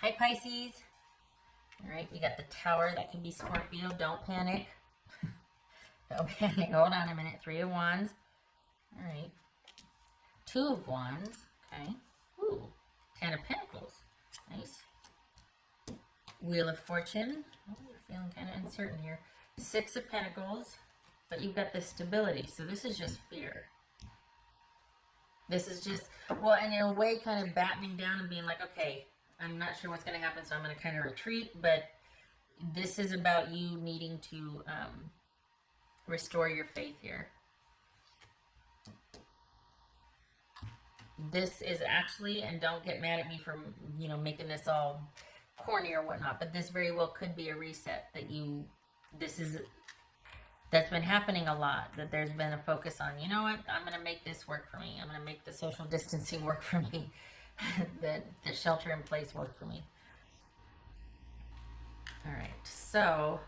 Hi, Pisces. All right, we got the Tower. That could be Scorpio. Don't panic. Don't panic. Hold on a minute. 3 of Wands. All right. 2 of Wands. Okay. Ooh. 10 of Pentacles. Nice. Wheel of Fortune. Oh, you're feeling kind of uncertain here. 6 of Pentacles. But you've got this stability. So this is just fear. This is just, well, and in a way kind of battening down and being like, okay, I'm not sure what's going to happen, so I'm going to kind of retreat. But this is about you needing to restore your faith here. This is actually, and don't get mad at me for, you know, making this all corny or whatnot, but this very well could be a reset that you, that's been happening a lot, that there's been a focus on, you know what, I'm going to make this work for me. I'm going to make the social distancing work for me. the shelter in place work for me. All right, so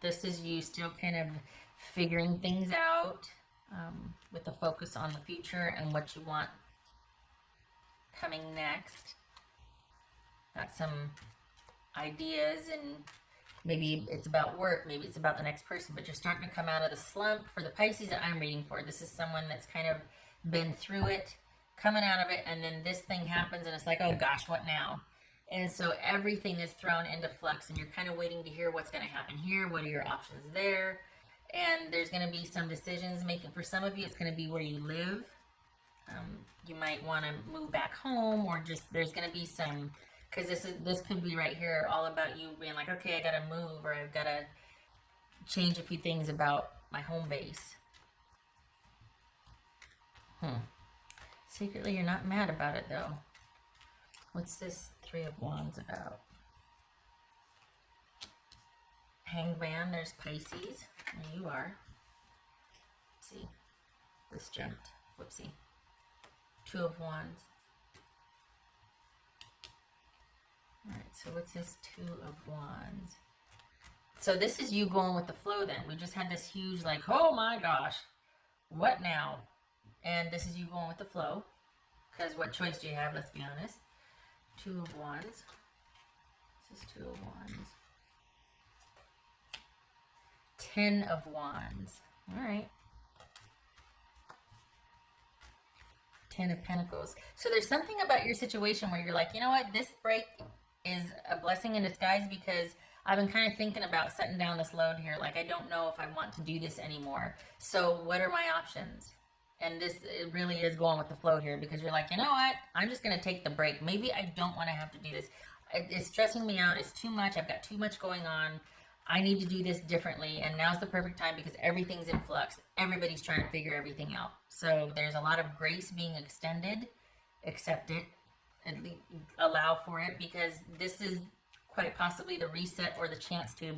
this is you still kind of figuring things out with a focus on the future and what you want coming next. Got some ideas, and maybe it's about work, maybe it's about the next person, but you're starting to come out of the slump. For the Pisces that I'm reading for, this is someone that's kind of been through it, coming out of it, and then this thing happens and it's like, oh gosh, what now? And so everything is thrown into flux, and you're kind of waiting to hear what's going to happen here. What are your options there? And there's going to be some decisions making. For some of you, it's going to be where you live. You might want to move back home, or just there's going to be some, because this could be right here all about you being like, okay, I got to move, or I've got to change a few things about my home base. Secretly, you're not mad about it though. What's this 3 of Wands about? Hanged Man, there's Pisces. There you are. Let's see. This jumped. Whoopsie. 2 of Wands. Alright, so what's this 2 of Wands? So this is you going with the flow then. We just had this huge like, oh my gosh, what now? And this is you going with the flow. Because what choice do you have, let's be honest. 2 of Wands. This is 2 of Wands. 10 of Wands. Alright. 10 of Pentacles. So there's something about your situation where you're like, you know what, this break is a blessing in disguise, because I've been kind of thinking about setting down this load here. Like, I don't know if I want to do this anymore. So what are my options? And this, it really is going with the flow here, because you're like, you know what, I'm just going to take the break. Maybe I don't want to have to do this. It's stressing me out. It's too much. I've got too much going on. I need to do this differently. And now's the perfect time, because everything's in flux. Everybody's trying to figure everything out. So there's a lot of grace being extended. Accept it. And allow for it, because this is quite possibly the reset or the chance to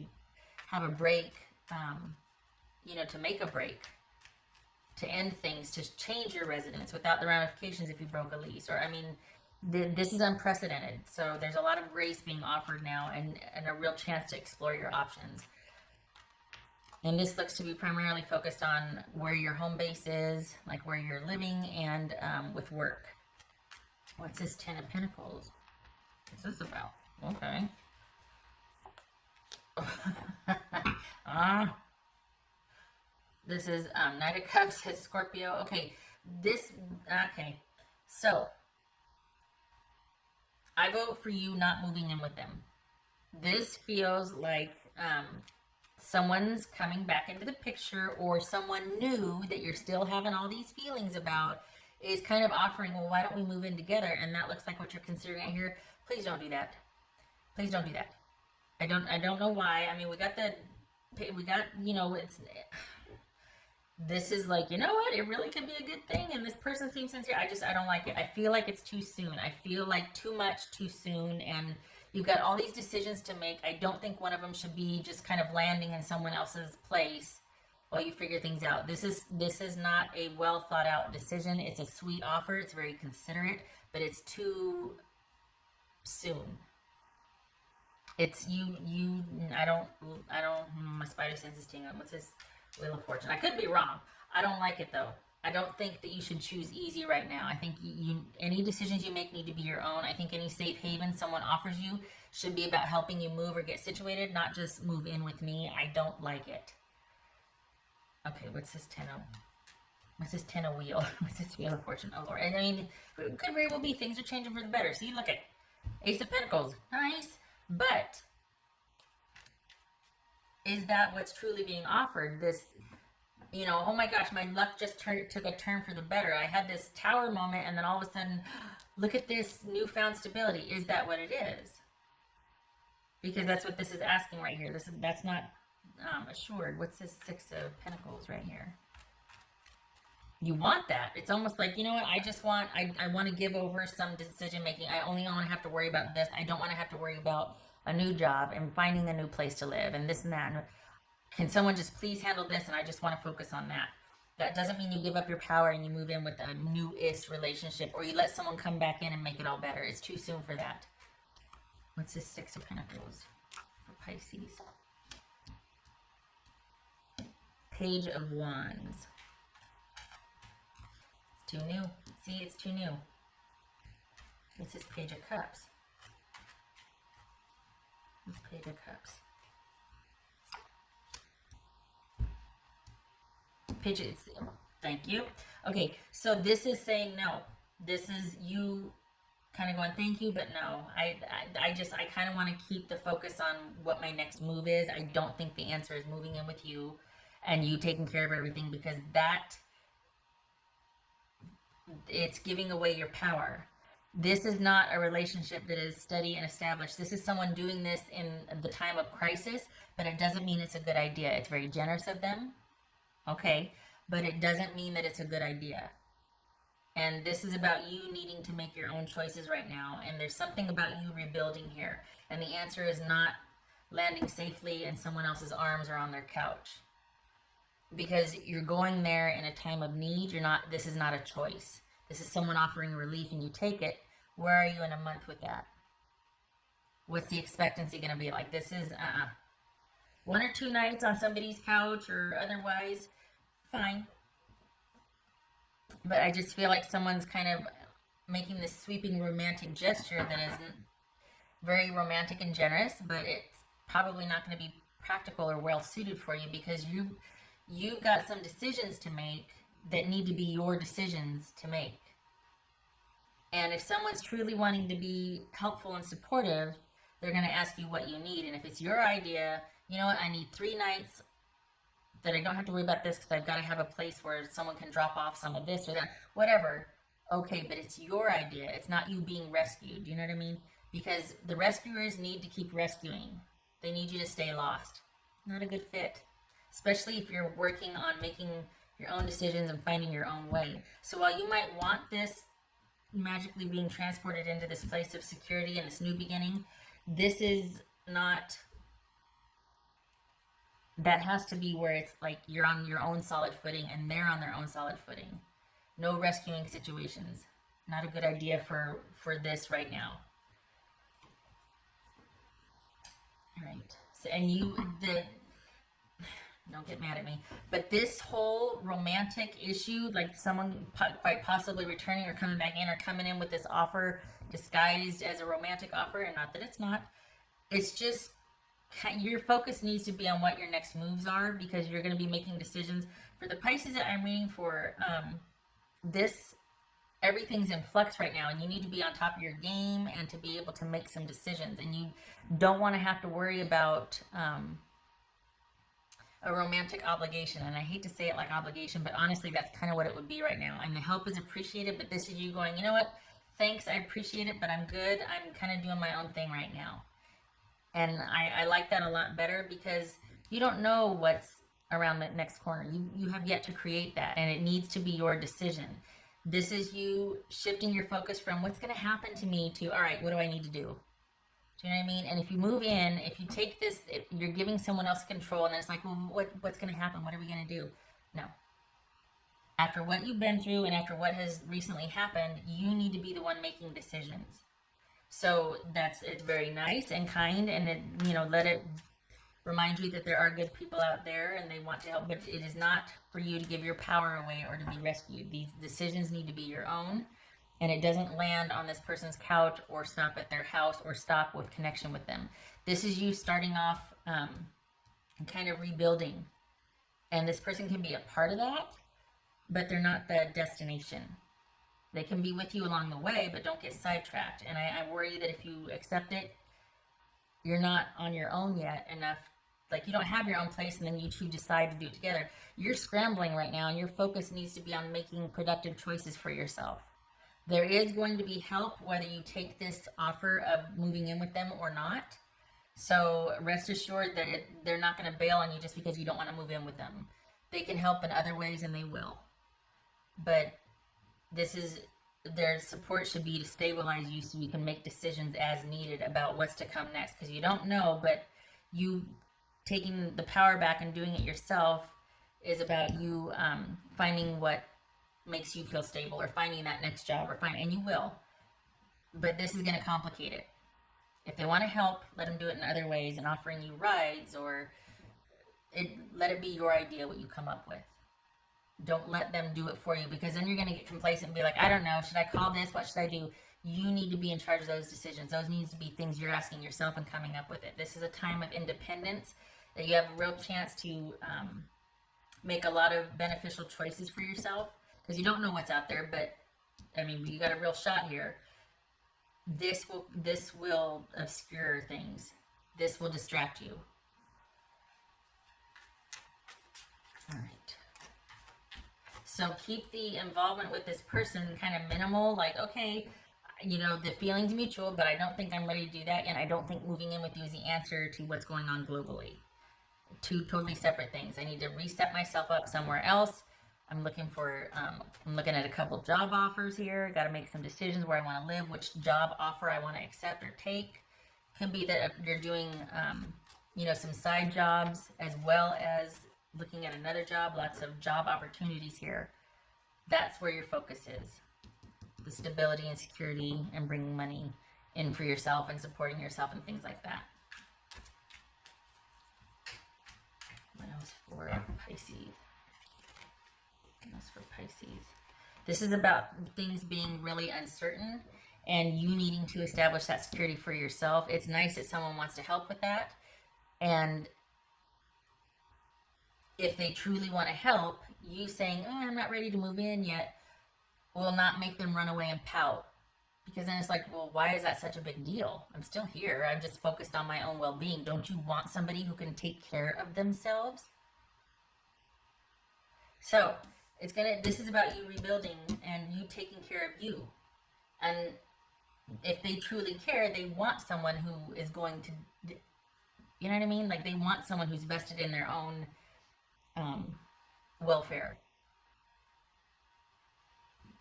have a break, you know, to make a break, to end things, to change your residence without the ramifications if you broke a lease. Or, I mean, this is unprecedented. So there's a lot of grace being offered now, and a real chance to explore your options. And this looks to be primarily focused on where your home base is, like where you're living, and with work. What's this 10 of Pentacles? What's this about? Okay. This is Knight of Cups, says Scorpio. Okay, okay. So, I vote for you not moving in with them. This feels like someone's coming back into the picture, or someone new that you're still having all these feelings about is kind of offering, well, why don't we move in together? And that looks like what you're considering right here. Please don't do that. Please don't do that. I don't know why. I mean, we got, you know, this is like, you know what, it really could be a good thing, and this person seems sincere. I don't like it. I feel like it's too soon. I feel like too much too soon, and you've got all these decisions to make. I don't think one of them should be just kind of landing in someone else's place while you figure things out. This is not a well thought out decision. It's a sweet offer. It's very considerate, but it's too soon. It's I don't, my spider sense is tingling. What's this Wheel of Fortune? I could be wrong. I don't like it though. I don't think that you should choose easy right now. I think any decisions you make need to be your own. I think any safe haven someone offers you should be about helping you move or get situated, not just move in with me. I don't like it. Okay, what's this 10 of? What's this 10 of wheel? What's this wheel of fortune? Oh Lord. And I mean, it could very well be things are changing for the better. See, look at Ace of Pentacles. Nice. But is that what's truly being offered? This, you know, oh my gosh, my luck just took a turn for the better. I had this tower moment, and then all of a sudden, look at this newfound stability. Is that what it is? Because that's what this is asking right here. That's not assured. What's this 6 of Pentacles right here? You want that. It's almost like, you know what, I want to give over some decision making. I only want to have to worry about this. I don't want to have to worry about a new job and finding a new place to live and this and that. And can someone just please handle this? And I just want to focus on that. That doesn't mean you give up your power and you move in with a new-ish relationship, or you let someone come back in and make it all better. It's too soon for that. What's this 6 of Pentacles for Pisces? Page of Wands. It's too new. See, it's too new. What's this Page of Cups? This Page of Cups. Thank you. Okay, so this is saying no. This is you kind of going thank you, but no. I kind of want to keep the focus on what my next move is. I don't think the answer is moving in with you and you taking care of everything, because that, it's giving away your power. This is not a relationship that is steady and established. This is someone doing this in the time of crisis, but it doesn't mean it's a good idea. It's very generous of them. Okay, but it doesn't mean that it's a good idea. And this is about you needing to make your own choices right now. And there's something about you rebuilding here. And the answer is not landing safely in someone else's arms or on their couch. Because you're going there in a time of need. This is not a choice. This is someone offering relief and you take it. Where are you in a month with that? What's the expectancy going to be like? This is 1 or 2 nights on somebody's couch or otherwise, fine. But I just feel like someone's kind of making this sweeping romantic gesture that isn't very romantic and generous, but it's probably not going to be practical or well suited for you, because you've got some decisions to make that need to be your decisions to make. And if someone's truly wanting to be helpful and supportive, they're going to ask you what you need. And if it's your idea, you know what, I need 3 nights that I don't have to worry about this because I've got to have a place where someone can drop off some of this or that, whatever. Okay, but it's your idea. It's not you being rescued. Do you know what I mean? Because the rescuers need to keep rescuing. They need you to stay lost. Not a good fit. Especially if you're working on making your own decisions and finding your own way. So while you might want this magically being transported into this place of security and this new beginning, this is not... That has to be where it's like you're on your own solid footing and they're on their own solid footing. No rescuing situations. Not a good idea for this right now. All right. So, and don't get mad at me, but this whole romantic issue, like someone quite possibly returning or coming back in or coming in with this offer disguised as a romantic offer, and not that it's not. It's just your focus needs to be on what your next moves are, because you're going to be making decisions. For the Pisces that I'm reading for, everything's in flux right now, and you need to be on top of your game and to be able to make some decisions. And you don't want to have to worry about a romantic obligation. And I hate to say it like obligation, but honestly, that's kind of what it would be right now. And the help is appreciated, but this is you going, you know what? Thanks, I appreciate it, but I'm good. I'm kind of doing my own thing right now. And I like that a lot better, because you don't know what's around the next corner. You have yet to create that, and it needs to be your decision. This is you shifting your focus from what's going to happen to me to, all right, what do I need to do? Do you know what I mean? And if you move in, if you take this, you're giving someone else control, and then it's like, well, what's going to happen? What are we going to do? No. After what you've been through and after what has recently happened, you need to be the one making decisions. So it's very nice and kind, and let it Remind you that there are good people out there and they want to help, but it is not for you to give your power away or to be rescued. These decisions need to be your own, and it doesn't land on this person's couch or stop at their house or stop with connection with them. This is you starting off and kind of rebuilding, and this person can be a part of that, but they're not the destination. They can be with you along the way, but don't get sidetracked. And I worry that if you accept it, you're not on your own yet enough. Like, you don't have your own place and then you two decide to do it together. You're scrambling right now, and your focus needs to be on making productive choices for yourself. There is going to be help whether you take this offer of moving in with them or not. So rest assured that they're not going to bail on you just because you don't want to move in with them. They can help in other ways, and they will. But their support should be to stabilize you so you can make decisions as needed about what's to come next. Because you don't know, but you taking the power back and doing it yourself is about you finding what makes you feel stable, or finding that next job, and you will. But this is going to complicate it. If they want to help, let them do it in other ways, and offering you rides, or let it be your idea what you come up with. Don't let them do it for you, because then you're going to get complacent and be like, I don't know, should I call this? What should I do? You need to be in charge of those decisions. Those needs to be things you're asking yourself and coming up with it. This is a time of independence that you have a real chance to make a lot of beneficial choices for yourself, because you don't know what's out there, but I mean, you got a real shot here. This will obscure things. This will distract you. All right. So keep the involvement with this person kind of minimal. Like, okay, you know, the feeling's mutual, but I don't think I'm ready to do that, and I don't think moving in with you is the answer to what's going on globally. Two totally separate things. I need to reset myself up somewhere else. I'm looking at a couple job offers here. Got to make some decisions where I want to live, which job offer I want to accept or take. Could be that you're doing, some side jobs as well as looking at another job. Lots of job opportunities here. That's where your focus is. The stability and security and bringing money in for yourself and supporting yourself and things like that. What else for Pisces? For Pisces, this is about things being really uncertain and you needing to establish that security for yourself. It's nice that someone wants to help with that, and if they truly want to help, you saying, I'm not ready to move in yet, will not make them run away and pout, because then it's like, well, why is that such a big deal? I'm still here. I'm just focused on my own well-being. Don't you want somebody who can take care of themselves? So this is about you rebuilding and you taking care of you. And if they truly care, they want someone who is going to, you know what I mean? Like, they want someone who's vested in their own welfare.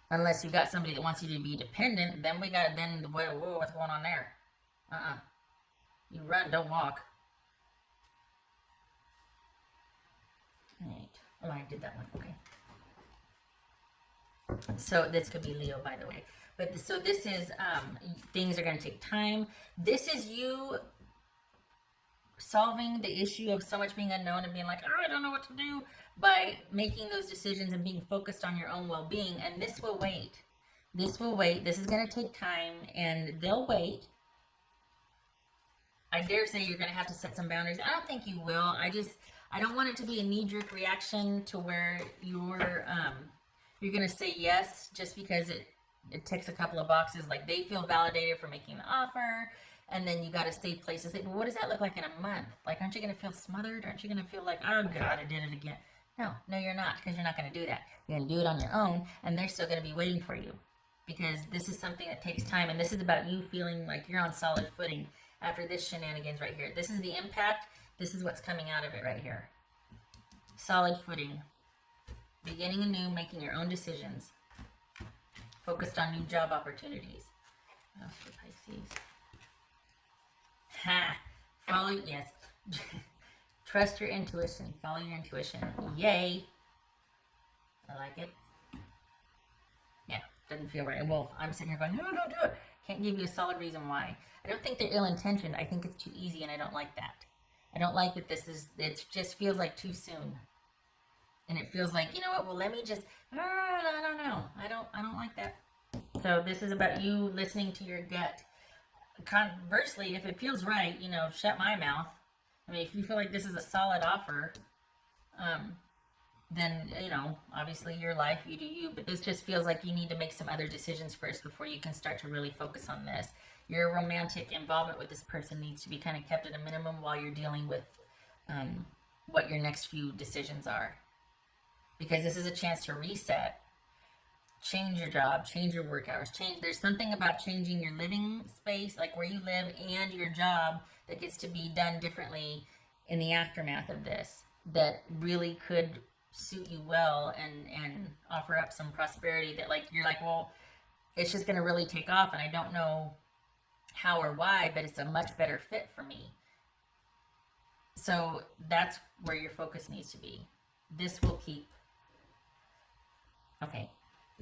Unless you got somebody that wants you to be dependent, then whoa, what's going on there? You run, don't walk. All right. Oh, I did that one. Okay. So this could be Leo, by the way. But so this is, things are going to take time. This is you solving the issue of so much being unknown and being like, I don't know what to do, by making those decisions and being focused on your own well-being. And this will wait. This will wait. This is going to take time, and they'll wait. I dare say you're going to have to set some boundaries. I don't think you will. I don't want it to be a knee-jerk reaction to where you're going to say yes just because it ticks a couple of boxes. Like, they feel validated for making the offer, and then you got to stay places. Well, what does that look like in a month? Like, aren't you going to feel smothered? Aren't you going to feel like, oh God, I did it again? No, you're not, because you're not going to do that. You're going to do it on your own, and they're still going to be waiting for you, because this is something that takes time, and this is about you feeling like you're on solid footing after this shenanigans right here. This is the impact. This is what's coming out of it right here. Solid footing. Beginning anew, making your own decisions. Focused on new job opportunities. What else for Pisces? Yes. Trust your intuition. Follow your intuition. Yay. I like it. Yeah, doesn't feel right. Well, I'm sitting here going, no, don't do it. Can't give you a solid reason why. I don't think they're ill-intentioned. I think it's too easy, and I don't like that. I don't like that it just feels like too soon. And it feels like, you know what, well, let me just, I don't know. I don't like that. So this is about you listening to your gut. Conversely, if it feels right, you know, shut my mouth. I mean, if you feel like this is a solid offer, then, you know, obviously your life, you do you, but this just feels like you need to make some other decisions first before you can start to really focus on this. Your romantic involvement with this person needs to be kind of kept at a minimum while you're dealing with what your next few decisions are. Because this is a chance to reset, change your job, change your work hours, there's something about changing your living space, like where you live, and your job that gets to be done differently in the aftermath of this, that really could suit you well and offer up some prosperity that, like, you're like, well, it's just going to really take off, and I don't know how or why, but it's a much better fit for me. So that's where your focus needs to be. This will keep. Okay.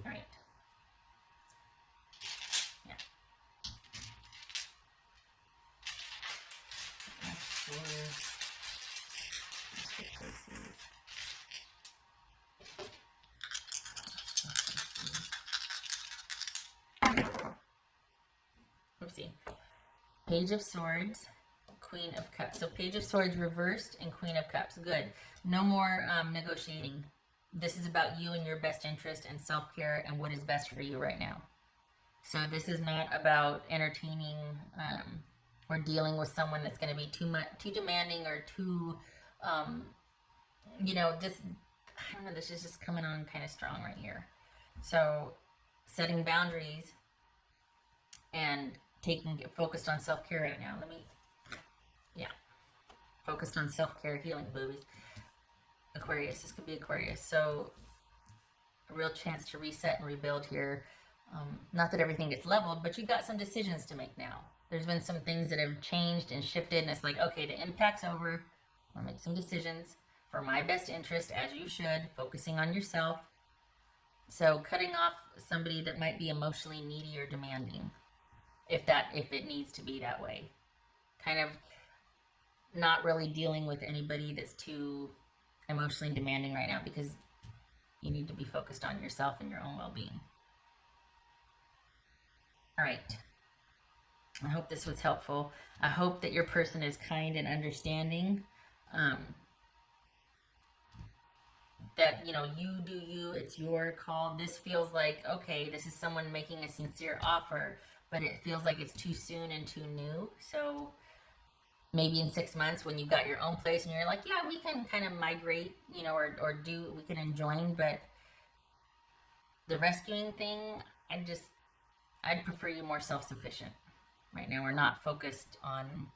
All right. Yeah. Oopsie. Page of Swords, Queen of Cups. So Page of Swords reversed and Queen of Cups. Good. No more negotiating. This is about you and your best interest and self-care and what is best for you right now. So this is not about entertaining or dealing with someone that's going to be too demanding or too, you know, this, I don't know, this is just coming on kind of strong right here. So setting boundaries and focused on self-care right now. Focused on self-care, healing, boobies. Aquarius, this could be Aquarius. So a real chance to reset and rebuild here. Not that everything gets leveled, but you got some decisions to make now. There's been some things that have changed and shifted, and it's like, okay, the impact's over. I'll make some decisions for my best interest, as you should, focusing on yourself. So cutting off somebody that might be emotionally needy or demanding, if it needs to be that way. Kind of not really dealing with anybody that's too emotionally demanding right now, because you need to be focused on yourself and your own well-being. All right. I hope this was helpful. I hope that your person is kind and understanding. That, you know, you do you, it's your call. This feels like, okay, this is someone making a sincere offer, but it feels like it's too soon and too new. So maybe in 6 months when you've got your own place and you're like, yeah, we can kind of migrate, you know, or we can join, but the rescuing thing, I'd prefer you more self-sufficient. Right now we're not focused on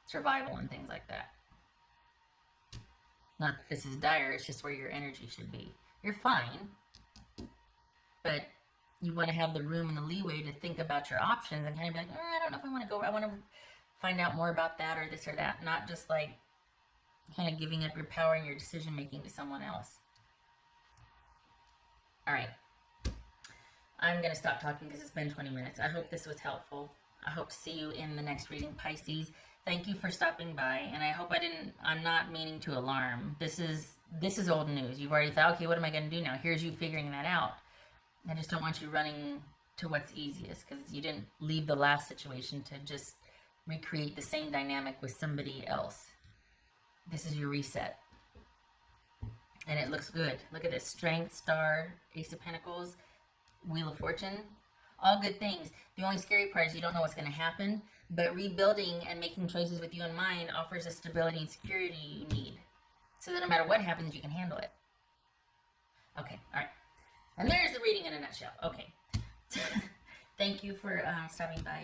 survival and things like that. Not that this is dire, it's just where your energy should be. You're fine, but you want to have the room and the leeway to think about your options and kind of be like, I don't know if I want to go, I want to find out more about that or this or that. Not just like kind of giving up your power and your decision making to someone else. All right. I'm going to stop talking because it's been 20 minutes. I hope this was helpful. I hope to see you in the next reading, Pisces. Thank you for stopping by, and I hope I'm not meaning to alarm. This is old news. You've already thought, okay, what am I going to do now? Here's you figuring that out. I just don't want you running to what's easiest, because you didn't leave the last situation to just recreate the same dynamic with somebody else. This is your reset. And it looks good. Look at this. Strength, Star, Ace of Pentacles, Wheel of Fortune. All good things. The only scary part is you don't know what's going to happen, but rebuilding and making choices with you in mind offers a stability and security you need, so that no matter what happens, you can handle it. Okay, all right. And there's the reading in a nutshell. Okay. Thank you for stopping by.